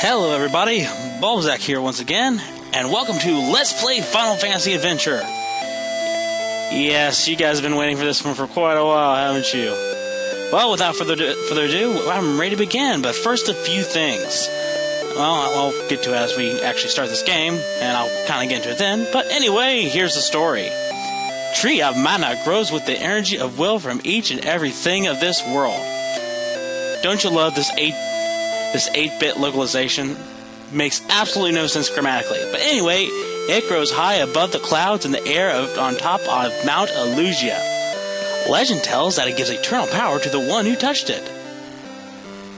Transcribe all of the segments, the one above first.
Hello everybody, Bulbzac here once again, and welcome to Let's Play Final Fantasy Adventure. Yes, you guys have been waiting for this one for quite a while, haven't you? Well, without further ado, I'm ready to begin, but first a few things. Well, I'll get to it as we actually start this game, and I'll kind of get into it then. But anyway, here's the story. Tree of Mana grows with the energy of will from each and everything of this world. Don't you love this 8-bit localization? Makes absolutely no sense grammatically. But anyway, it grows high above the clouds in the air on top of Mount Illusia. Legend tells that it gives eternal power to the one who touched it.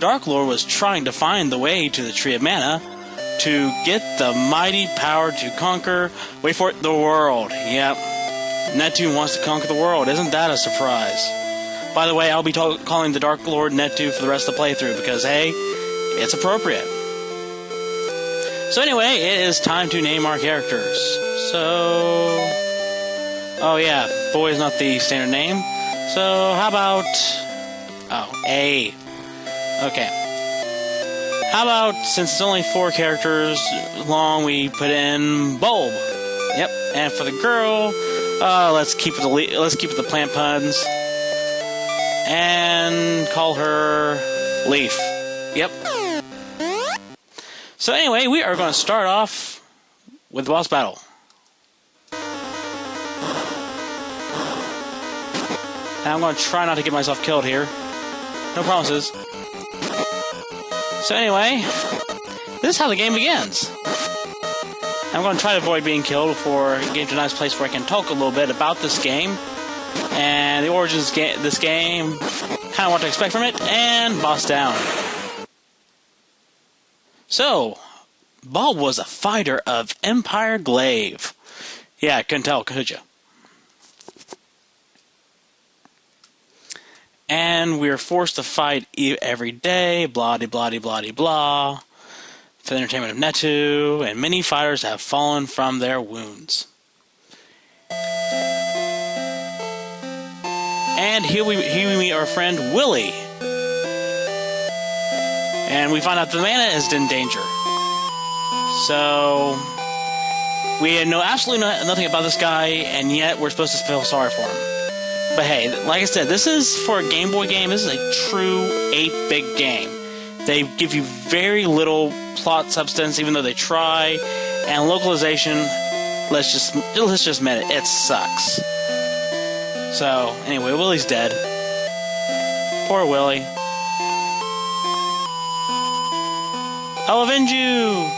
Dark Lord was trying to find the way to the Tree of Mana to get the mighty power to conquer, wait for it, the world. Yep. Netoow wants to conquer the world. Isn't that a surprise? By the way, I'll be calling the Dark Lord Netoow for the rest of the playthrough because, hey, it's appropriate. So anyway, it is time to name our characters. So... oh yeah, boy is not the standard name. So how about... oh, A. Okay. How about, since it's only 4 characters long, we put in Bulb. Yep. And for the girl, let's keep it the plant puns. And call her Leaf. Yep. So anyway, we are going to start off with the boss battle. And I'm going to try not to get myself killed here. No promises. So anyway, this is how the game begins. I'm going to try to avoid being killed before getting to a nice place where I can talk a little bit about this game and the origins of this game, kind of what to expect from it, and boss down. So, Bulb was a fighter of Empire Glaive. Yeah, I couldn't tell, could you? And we are forced to fight every day, blah-de-blah-de-blah-de-blah, for the entertainment of Netoow, and many fighters have fallen from their wounds. And here we meet our friend Willie. And we find out the mana is in danger. So we know absolutely nothing about this guy, and yet we're supposed to feel sorry for him. But hey, like I said, this is for a Game Boy game. This is a true 8-bit game. They give you very little plot substance, even though they try. And localization, let's just admit it sucks. So anyway, Willie's dead. Poor Willie. I'll avenge you!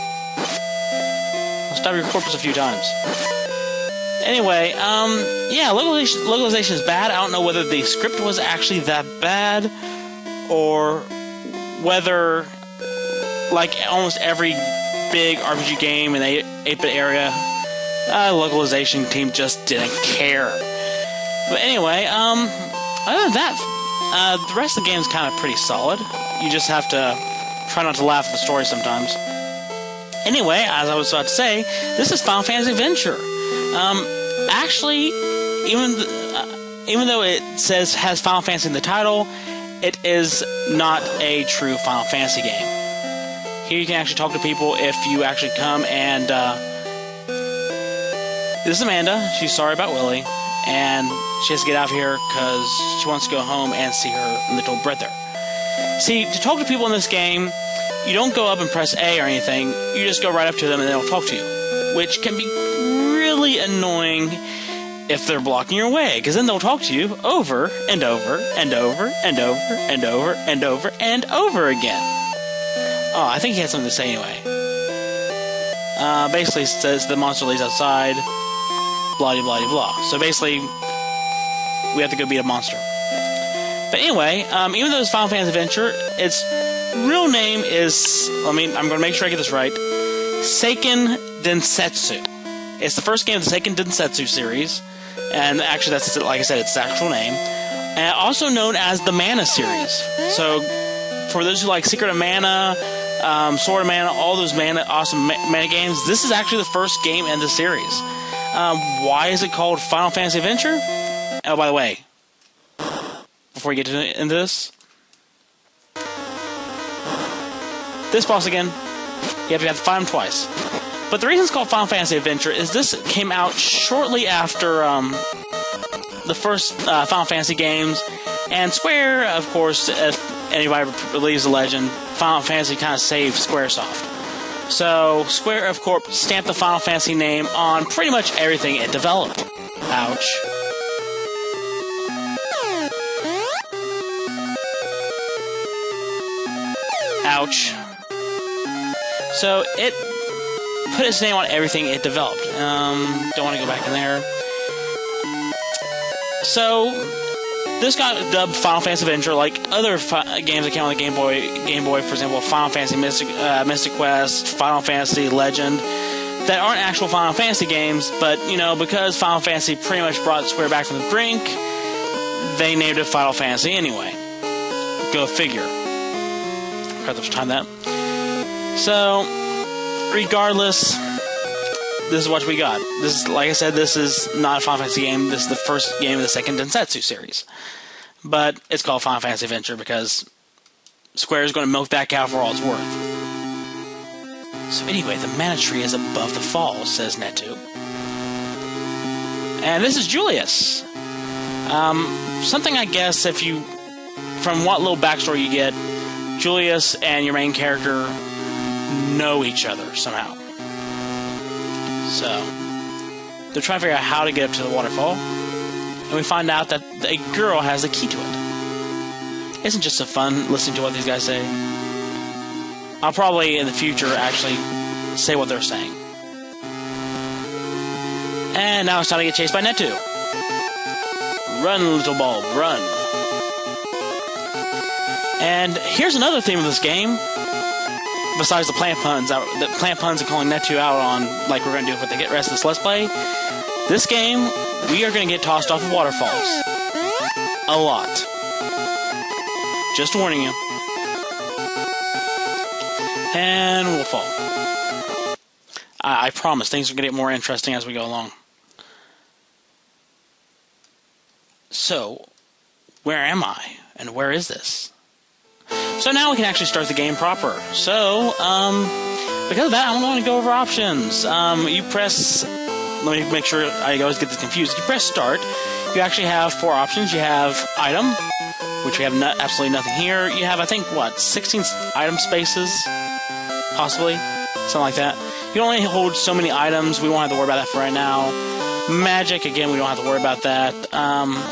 I'll stab your corpse a few times. Anyway, yeah, localization is bad. I don't know whether the script was actually that bad, or whether, like almost every big RPG game in the 8-bit area, localization team just didn't care. But anyway, other than that, the rest of the game is kind of pretty solid. You just have to try not to laugh at the story sometimes. Anyway, as I was about to say, this is Final Fantasy Adventure. Actually, even though it has Final Fantasy in the title, it is not a true Final Fantasy game. Here you can actually talk to people if you actually come and... this is Amanda. She's sorry about Willie, and she has to get out of here because she wants to go home and see her little brother. See, to talk to people in this game, you don't go up and press A or anything. You just go right up to them and they'll talk to you, which can be really annoying if they're blocking your way, because then they'll talk to you over and over and over and over and over and over and over again. Oh, I think he had something to say anyway. Basically, it says the monster lays outside, blah-de-blah-de-blah. So basically, we have to go beat a monster. But anyway, even though it's Final Fantasy Adventure, its real name is, I'm going to make sure I get this right, Seiken Densetsu. It's the first game of the Seiken Densetsu series, and actually that's, like I said, it's the actual name. And also known as the Mana series. So, for those who like Secret of Mana, Sword of Mana, all those awesome mana games, this is actually the first game in the series. Why is it called Final Fantasy Adventure? Oh, by the way, before we get into this boss again, You have to fight them twice. But the reason it's called Final Fantasy Adventure is this came out shortly after the first Final Fantasy games, and Square, of course, if anybody believes the legend, Final Fantasy kind of saved Squaresoft. So Square, of course, stamped the Final Fantasy name on pretty much everything it developed. Ouch. Ouch. So it put its name on everything it developed. Don't want to go back in there. So this got dubbed Final Fantasy Adventure, like other games that came on the Game Boy, for example, Final Fantasy Mystic Quest, Final Fantasy Legend, that aren't actual Final Fantasy games, but, you know, because Final Fantasy pretty much brought Square back from the brink, they named it Final Fantasy anyway. Go figure. Have to time that. So, regardless, this is what we got. This is, like I said, this is not a Final Fantasy game. This is the first game of the Seiken Densetsu series. But it's called Final Fantasy Adventure because Square is going to milk that cow for all it's worth. So anyway, the mana tree is above the falls, says Netoow. And this is Julius. Something, I guess, if you... From what little backstory you get, Julius and your main character know each other somehow. So, they're trying to figure out how to get up to the waterfall, and we find out that a girl has the key to it. Isn't just so fun listening to what these guys say? I'll probably, in the future, actually say what they're saying. And now it's time to get chased by Netoow. Run, little bulb, run. And here's another theme of this game. Besides the plant puns and calling Netoow out on, like we're going to do with the rest of this Let's Play, this game, we are going to get tossed off of waterfalls. A lot. Just warning you. And we'll fall. I promise, things are going to get more interesting as we go along. So, where am I? And where is this? So now we can actually start the game proper. So, because of that, I'm going to go over options. You press... Let me make sure I always get this confused. You press start. You actually have 4 options. You have item, which we have absolutely nothing here. You have, I think, what, 16 item spaces? Possibly? Something like that. You only hold so many items. We won't have to worry about that for right now. Magic, again, we don't have to worry about that.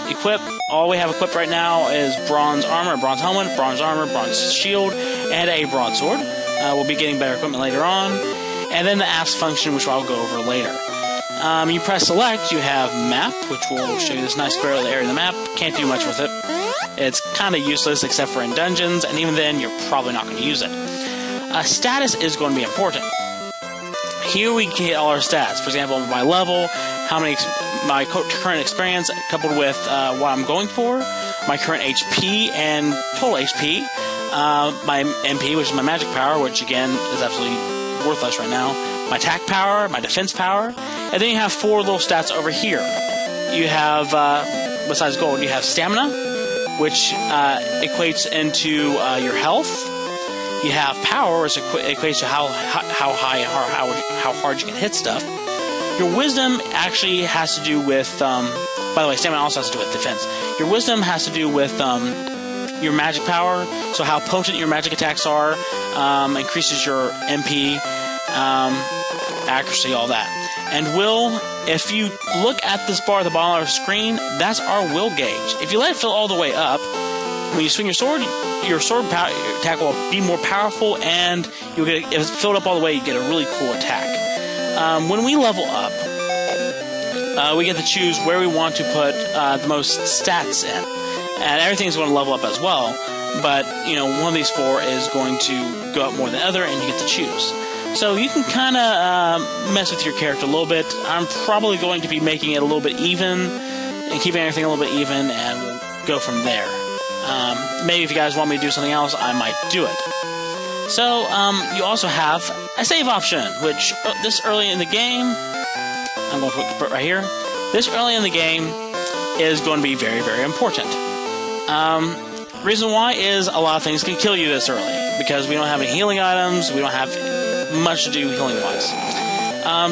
Equip, all we have equipped right now is bronze armor, bronze helmet, bronze armor, bronze shield, and a broadsword. We'll be getting better equipment later on. And then the apps function, which I'll go over later. You press select, you have map, which will show you this nice square area of the map. Can't do much with it. It's kind of useless except for in dungeons, and even then, you're probably not going to use it. Status is going to be important. Here we get all our stats. For example, my level, my current experience coupled with what I'm going for, my current HP and total HP, my MP, which is my magic power, which again is absolutely worthless right now, my attack power, my defense power, and then you have 4 little stats over here. You have, besides gold, you have stamina, which equates into your health. You have power, which equates to how high or how hard you can hit stuff. Your wisdom actually has to do with, by the way, stamina also has to do with defense. Your wisdom has to do with your magic power, so how potent your magic attacks are, increases your MP, accuracy, all that. And will, if you look at this bar at the bottom of the screen, that's our will gauge. If you let it fill all the way up, when you swing your sword attack will be more powerful, and you'll get, if it's filled up all the way, you get a really cool attack. When we level up, we get to choose where we want to put the most stats in, and everything's going to level up as well. But you know, one of these 4 is going to go up more than the other, and you get to choose. So you can kind of mess with your character a little bit. I'm probably going to be making it a little bit even and keeping everything a little bit even, and we'll go from there. Maybe if you guys want me to do something else, I might do it. So, you also have a save option, which this early in the game, I'm going to put right here, this early in the game is going to be very, very important. Reason why is a lot of things can kill you this early, because we don't have any healing items, we don't have much to do healing-wise.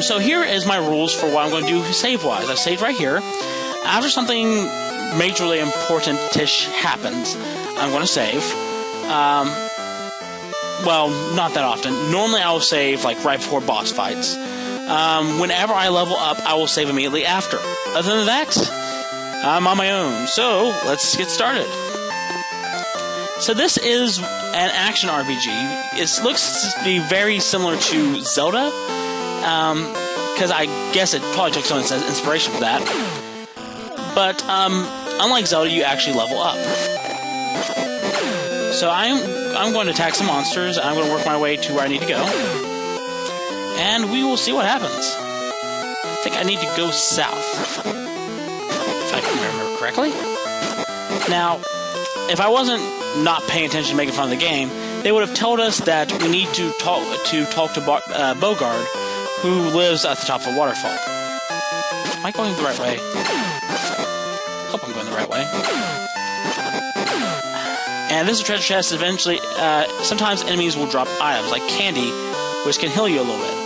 So here is my rules for what I'm going to do save-wise. I've saved right here. After something majorly important-ish happens, I'm going to save. Well, not that often. Normally I will save like right before boss fights. Whenever I level up, I will save immediately after. Other than that, I'm on my own. So, let's get started. So this is an action RPG. It looks to be very similar to Zelda, because I guess it probably took some inspiration from that. But unlike Zelda, you actually level up. So I'm going to attack some monsters. I'm going to work my way to where I need to go, and we will see what happens. I think I need to go south, if I can remember correctly. Now, if I wasn't not paying attention to making fun of the game, they would have told us that we need to talk to Bogard, who lives at the top of a waterfall. Am I going the right way? I hope I'm going the right way. And this is a treasure chest. Eventually, sometimes enemies will drop items like candy, which can heal you a little bit.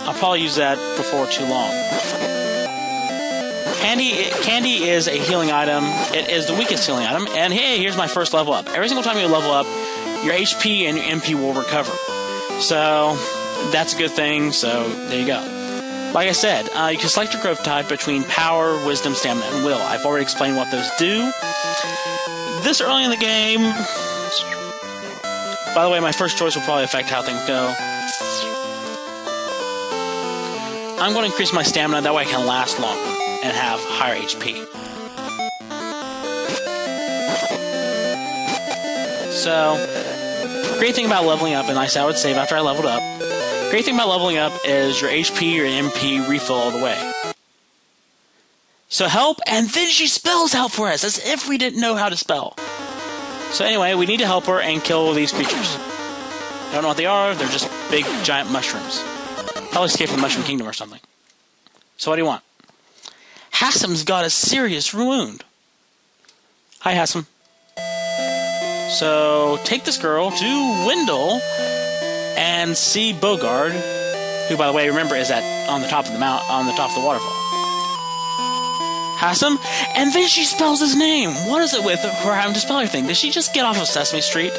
I'll probably use that before too long. Candy is a healing item. It is the weakest healing item. And hey, here's my first level up. Every single time you level up, your HP and your MP will recover. So that's a good thing. So there you go. Like I said, you can select your growth type between power, wisdom, stamina, and will. I've already explained what those do. This early in the game... By the way, my first choice will probably affect how things go. I'm going to increase my stamina, that way I can last longer and have higher HP. So, great thing about leveling up, and I would save after I leveled up, great thing about leveling up is your HP or MP refill all the way. So help, and then she spells help for us, as if we didn't know how to spell. So anyway, we need to help her and kill these creatures. Don't know what they are, they're just big, giant mushrooms. Probably escaped from the Mushroom Kingdom or something. So what do you want? Hassem's got a serious wound. Hi, Hassem. So, take this girl to Wendell and see Bogard, who, by the way, remember, is on the top of the on the top of the waterfall. Hassem, and then she spells his name. What is it with her having to spell everything? Did she just get off of Sesame Street?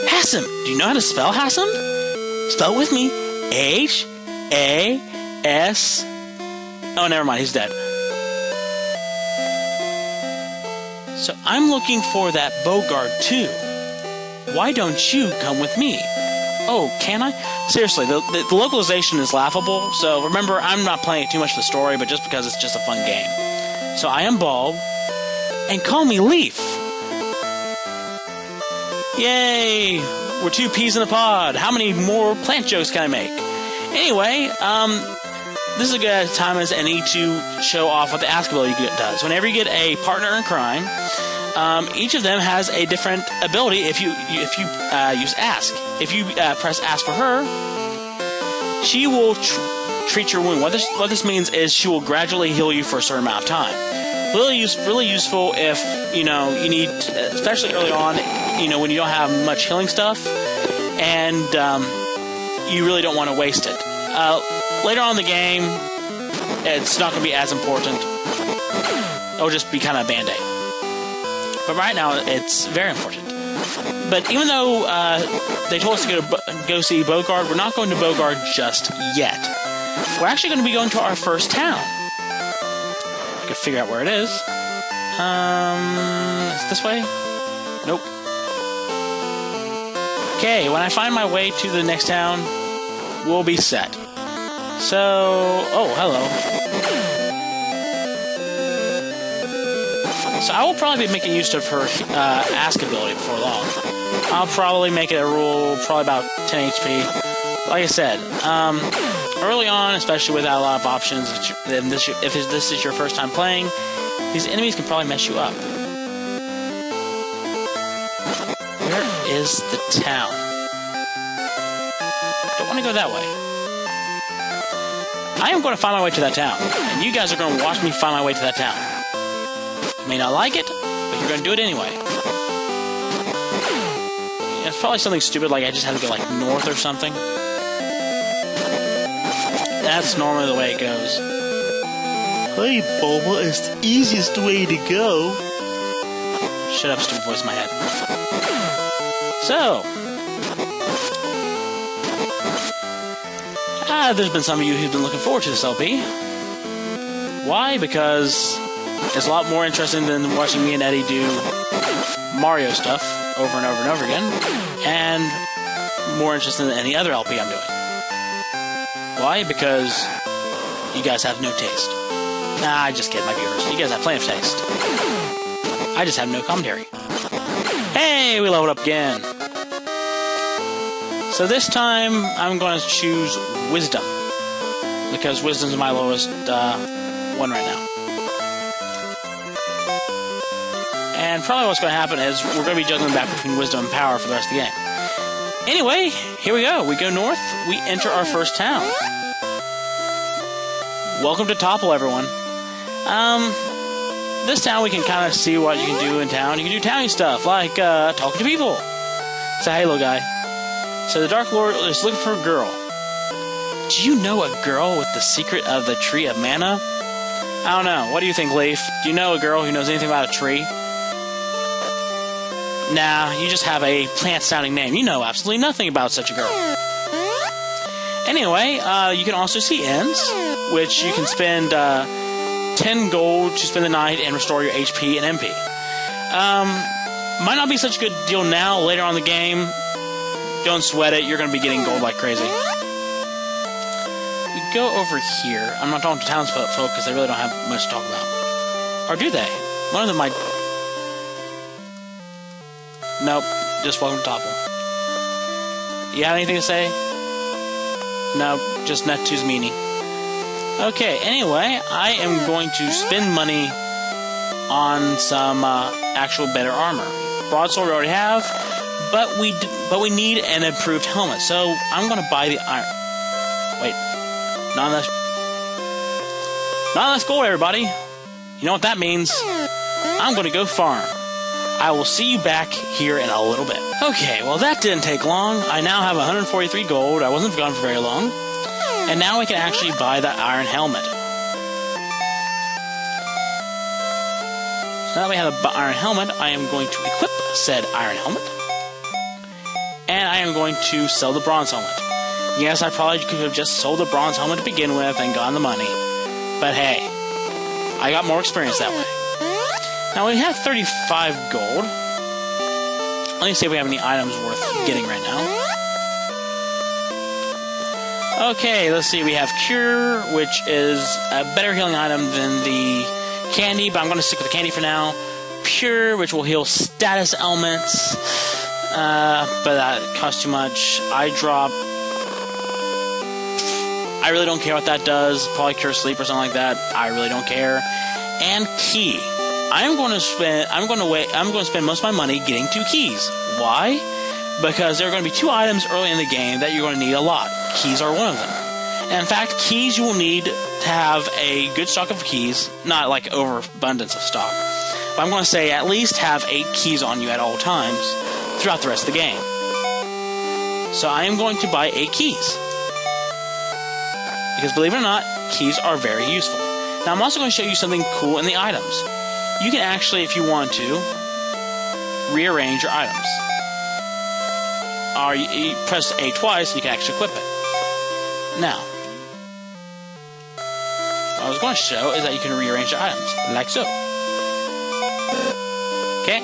Hassem, do you know how to spell Hassem? Spell it with me. H-A-S... Oh, never mind, he's dead. So I'm looking for that Bogard too. Why don't you come with me? Oh, can I? Seriously, the localization is laughable, so remember, I'm not playing it too much for the story, but just because it's just a fun game. So I am Bulb, and call me Leaf. Yay! We're 2 peas in a pod. How many more plant jokes can I make? Anyway, this is a good time as any to show off what the Ask ability does. Whenever you get a partner in crime, each of them has a different ability if you use Ask. If you press Ask for her, she will treat your wound. What this means is she will gradually heal you for a certain amount of time. Really useful if you need, especially early on, when you don't have much healing stuff, and you really don't want to waste it. Later on in the game, it's not going to be as important. It'll just be kind of a band-aid. But right now, it's very important. But even though they told us to go see Bogard, we're not going to Bogard just yet. We're actually going to be going to our first town. I can figure out where it is. Is it this way? Nope. Okay, when I find my way to the next town, we'll be set. So, oh, hello. So I will probably be making use of her Ask ability before long. I'll probably make it a rule, probably about 10 HP. Like I said, early on, especially without a lot of options, if this is your first time playing, these enemies can probably mess you up. Where is the town? Don't want to go that way. I am going to find my way to that town, and you guys are going to watch me find my way to that town. You may not like it, but you're going to do it anyway. Yes, probably something stupid like I just had to go like north or something. That's normally the way it goes. Hey, Bulma, it's the easiest way to go. Shut up, stupid voice in my head. So, there's been some of you who've been looking forward to this LP. Why? Because it's a lot more interesting than watching me and Eddie do Mario stuff over and over and over again, and more interesting than any other LP I'm doing. Why? Because you guys have no taste. Nah, I just kid, my viewers. You guys have plenty of taste. I just have no commentary. Hey, we leveled up again. So this time, I'm going to choose Wisdom, because Wisdom's my lowest one right now. And probably what's going to happen is we're going to be juggling back between Wisdom and Power for the rest of the game. Anyway, here we go. We go north. We enter our first town. Welcome to Topple, everyone. This town we can kind of see what you can do in town. You can do towny stuff, like talking to people. Say hey, little guy. So the Dark Lord is looking for a girl. Do you know a girl with the secret of the Tree of Mana? I don't know. What do you think, Leaf? Do you know a girl who knows anything about a tree? Nah, you just have a plant-sounding name. You know absolutely nothing about such a girl. Anyway, you can also see ends, which you can spend 10 gold to spend the night and restore your HP and MP. Might not be such a good deal now. Later on in the game, don't sweat it. You're going to be getting gold like crazy. We go over here. I'm not talking to townsfolk because they really don't have much to talk about. Or do they? One of them might... Nope. Just welcome to Topple. You have anything to say? No, just Netoow's meanie. Okay, anyway, I am going to spend money on some actual better armor. Broadsword we already have, but we need an improved helmet. So I'm going to buy the iron. Wait, not enough gold, everybody. You know what that means? I'm going to go farm. I will see you back here in a little bit. Okay, well that didn't take long. I now have 143 gold. I wasn't gone for very long. And now we can actually buy the iron helmet. So now that we have the iron helmet, I am going to equip said iron helmet. And I am going to sell the bronze helmet. Yes, I probably could have just sold the bronze helmet to begin with and gotten the money. But hey, I got more experience that way. Now we have 35 gold. Let me see if we have any items worth getting right now. Okay, let's see. We have Cure, which is a better healing item than the Candy, but I'm going to stick with the Candy for now. Pure, which will heal status elements, but that costs too much. Eye Drop. I really don't care what that does. Probably Cure Sleep or something like that. I really don't care. And Key. I'm going to spend most of my money getting 2 keys. Why? Because there are going to be 2 items early in the game that you're going to need a lot. Keys are one of them. And in fact, keys you will need to have a good stock of keys, not like overabundance of stock. But I'm going to say at least have 8 keys on you at all times throughout the rest of the game. So I am going to buy 8 keys. Because believe it or not, keys are very useful. Now I'm also going to show you something cool in the items. You can actually, if you want to, rearrange your items. Or you press A twice, and you can actually equip it. Now, what I was going to show is that you can rearrange your items, like so. Okay?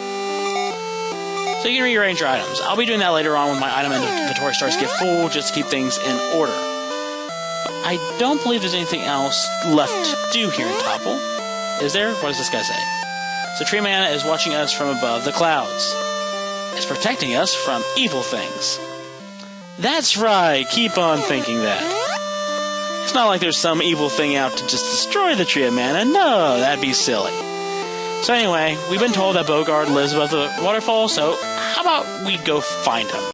So you can rearrange your items. I'll be doing that later on when my item inventory starts to get full, just to keep things in order. But I don't believe there's anything else left to do here in Topple. Is there? What does this guy say? So Tree Mana is watching us from above the clouds. It's protecting us from evil things. That's right, keep on thinking that. It's not like there's some evil thing out to just destroy the Tree of Mana. No, that'd be silly. So anyway, we've been told that Bogard lives above the waterfall, so how about we go find him?